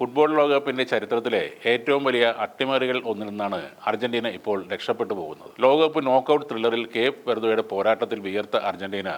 Football ലോകകപ്പിന്റെ ചരിത്രത്തിലെ ഏറ്റവും വലിയ അട്ടിമറികൾ ഒന്നിൽ നിന്നാണ് അർജന്റീന ഇപ്പോൾ രക്ഷപ്പെട്ടു പോകുന്നത്. ലോകകപ്പ് നോക്കൌട്ട് ത്രില്ലറിൽ കേപ്പ് വെർദെയുടെ പോരാട്ടത്തിൽ വിയർത്ത അർജന്റീന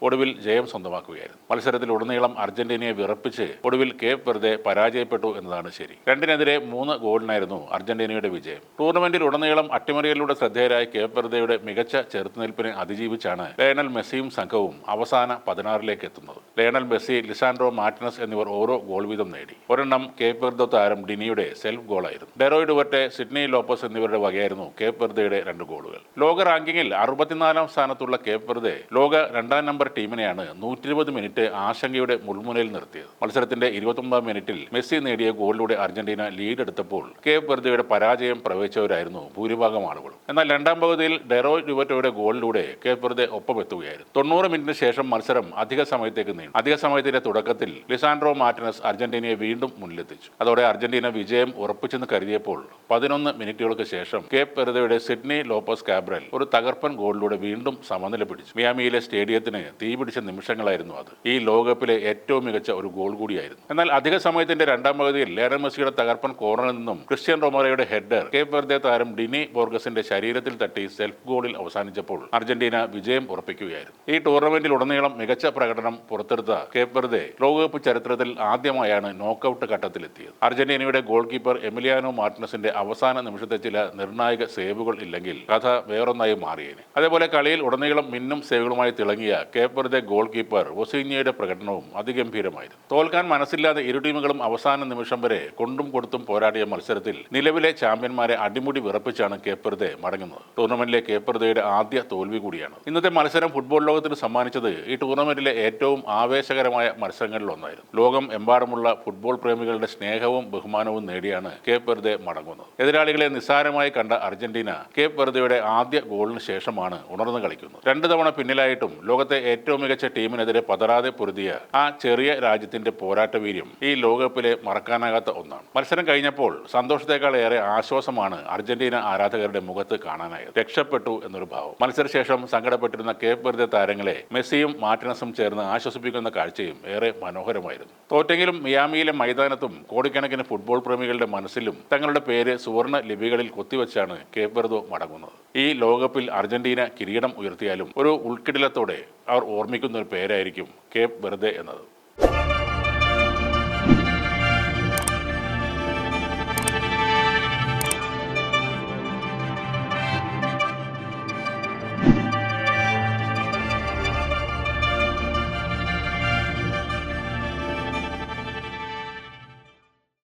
ഒടുവിൽ ജയം സ്വന്തമാക്കുകയായിരുന്നു. മത്സരത്തിലുടനീളം അർജന്റീനയെ വിറപ്പിച്ച് ഒടുവിൽ കേപ്പ് വെർദെ പരാജയപ്പെട്ടു എന്നതാണ് ശരി. 2-നെതിരെ 3 ഗോളിനായിരുന്നു അർജന്റീനയുടെ വിജയം. ടൂർണമെന്റിൽ ഉടനീളം അട്ടിമറികളിലൂടെ ശ്രദ്ധേയരായ കേപ്പ് വെർദെയുടെ മികച്ച ചെറുത്തുനിൽപ്പിനെ അതിജീവിച്ചാണ് ലയണൽ മെസ്സിയും സംഘവും അവസാന 16ലേക്ക് എത്തുന്നത്. ലയണൽ മെസ്സി, ലിസാൻഡ്രോ മാർട്ടിനസ് എന്നിവർ ഓരോ ഗോൾ വീതം നേടി. ഒരെണ്ണം കേപ്പ് വെർദെ താരം ഡിനിയുടെ സെൽഫ് ഗോളായിരുന്നു. ഡെറോയ് ഡുവറ്റെ, സിഡ്നി ലോപ്പസ് എന്നിവരുടെ വകയായിരുന്നു കേപ്പ് വെർദെയുടെ 2 ഗോളുകൾ. ലോക റാങ്കിങ്ങിൽ 64ാം സ്ഥാനത്തുള്ള കേപ്പ് വെർദെ ലോക 2ാം നമ്പർ ടീമിനെയാണ് 120 മിനിറ്റ് ആശങ്കയുടെ മുൾമുനയിൽ നിർത്തിയത്. മത്സരത്തിന്റെ 29ാം മിനിറ്റിൽ മെസ്സി നേടിയ ഗോളിലൂടെ അർജന്റീന ലീഡ് എടുത്തപ്പോൾ കേപ്പ് വെർദെയുടെ പരാജയം പ്രവചിച്ചവരായിരുന്നു ഭൂരിഭാഗം ആളുകളും. എന്നാൽ രണ്ടാം പകുതിയിൽ ഡെറോയ് ഡുവറ്റോയുടെ ഗോളിലൂടെ കേപ്പ് വെർദെ ഒപ്പമെത്തുകയായിരുന്നു. 90 മിനിറ്റിന് ശേഷം മത്സരം അധിക സമയത്തേക്ക് നീണ്ടു. അധിക സമയത്തിന്റെ തുടക്കത്തിൽ ലിസാൻഡ്രോ മാർട്ടിനസ് അർജന്റീനയെ വീണ്ടും മുന്നിലെത്തിച്ചു. അതോടെ അർജന്റീന വിജയം ഉറപ്പിച്ചെന്ന് കരുതിയപ്പോൾ 11 മിനിറ്റുകൾക്ക് ശേഷം കേപ്പ് വെർദെയുടെ സിഡ്നി ലോപ്പസ് കാബ്രൽ ഒരു തകർപ്പൻ ഗോളിലൂടെ വീണ്ടും സമനില പിടിച്ചു. മിയാമിയിലെ സ്റ്റേഡിയത്തിന് തീപിടിച്ച നിമിഷങ്ങളായിരുന്നു അത്. ഈ ലോകകപ്പിലെ ഏറ്റവും മികച്ച ഒരു ഗോൾ കൂടിയായിരുന്നു. എന്നാൽ അധിക സമയത്തിന്റെ രണ്ടാം പകുതിയിൽ ലയണൽ മെസ്സിയുടെ തകർപ്പൻ കോർണറിൽ നിന്നും ക്രിസ്ത്യൻ റൊമേറോയുടെ ഹെഡർ കേപ്പ് വെർദെ താരം ഡിനി ബോർഗസിന്റെ ശരീരത്തിൽ തട്ടി സെൽഫ് ഗോളിൽ അവസാനിച്ചപ്പോൾ അർജന്റീന വിജയം ഉറപ്പിക്കുകയായിരുന്നു. ഈ ടൂർണമെന്റിൽ ഉടനീളം മികച്ച പ്രകടനം പുറത്തെടുത്ത കേപ്പ് വെർദെ ലോകകപ്പ് ചരിത്രത്തിൽ ആദ്യമായാണ് നോക്കൌട്ട് ഘട്ടത്തിലെത്തിയത്. അർജന്റീനയുടെ ഗോൾ കീപ്പർ എമിലിയാനോ മാർട്ടിനസിന്റെ അവസാന നിമിഷത്തെ ചില നിർണായക സേവുകൾ ഇല്ലെങ്കിൽ കഥ വേറൊന്നായി മാറിയേനെ. അതേപോലെ കളിയിൽ ഉടനീളം മിന്നും സേവുകളുമായി തിളങ്ങിയ കേപ്പ് വെർദെ ഗോൾ കീപ്പർ വൊസീഞ്ഞയുടെ പ്രകടനവും അതിഗംഭീരമായിരുന്നു. തോൽക്കാൻ മനസ്സില്ലാതെ ഇരു ടീമുകളും അവസാന നിമിഷം വരെ കൊണ്ടും കൊടുത്തും പോരാടിയ മത്സരത്തിൽ നിലവിലെ ചാമ്പ്യന്മാരെ അടിമുടി വിറപ്പിച്ചാണ് കേപ്പ് വെർദെ മടങ്ങുന്നത്. ടൂർണമെന്റിലെ കേപ്പ് വെർദെയുടെ ആദ്യ തോൽവി കൂടിയാണ്. ഇന്നത്തെ മത്സരം ഫുട്ബോൾ ലോകത്തിന് സമ്മാനിച്ചത് ഈ ടൂർണമെന്റിലെ ഏറ്റവും ആവേശകരമായ മത്സരങ്ങളിൽ ഒന്നായിരുന്നു. ലോകം എമ്പാടുമുള്ള ഫുട്ബോൾ പ്രേമികളുടെ സ്നേഹവും ബഹുമാനവും നേടിയാണ് കേപ്പ് വെർദെ മടങ്ങുന്നത്. എതിരാളികളെ നിസ്സാരമായി കണ്ട അർജന്റീന കേപ്പ് വെർദെയുടെ ആദ്യ ഗോളിന് ശേഷമാണ് ഉണർന്നു കളിക്കുന്നത്. 2 തവണ പിന്നിലായിട്ടും ലോകത്തെ ഏറ്റവും മികച്ച ടീമിനെതിരെ പതറാതെ പൊരുതിയ ആ ചെറിയ രാജ്യത്തിന്റെ പോരാട്ട വീര്യം ഈ ലോകകപ്പിലെ മറക്കാനാകാത്ത ഒന്നാണ്. മത്സരം കഴിഞ്ഞപ്പോൾ സന്തോഷത്തെക്കാൾ ഏറെ ആശ്വാസമാണ് അർജന്റീന ആരാധകരുടെ മുഖത്ത് കാണാനായത്. രക്ഷപ്പെട്ടു എന്നൊരു ഭാവം. മത്സരശേഷം സങ്കടപ്പെട്ടിരുന്ന കേപ്പ് വെർദെ താരങ്ങളെ മെസ്സിയും മാർട്ടിനസും ചേർന്ന് ആശ്വസിപ്പിക്കുന്ന കാഴ്ചയും ഏറെ മനോഹരമായിരുന്നു. തോറ്റെങ്കിലും മിയാമിയിലെ മൈതാനത്തും കോടിക്കണക്കിന് ഫുട്ബോൾ പ്രേമികളുടെ മനസ്സിലും തങ്ങളുടെ പേര് സുവർണ്ണ ലിപികളിൽ കൊത്തിവെച്ചാണ് കേപ്പ് വെർദെ മടങ്ങുന്നത്. ഈ ലോകകപ്പിൽ അർജന്റീന കിരീടം ഉയർത്തിയാലും ഒരു ഉൾക്കിടിലത്തോടെ അവർ ഓർമ്മിക്കുന്ന ഒരു പേരായിരിക്കും കേപ്പ് വെർദെ എന്നത്.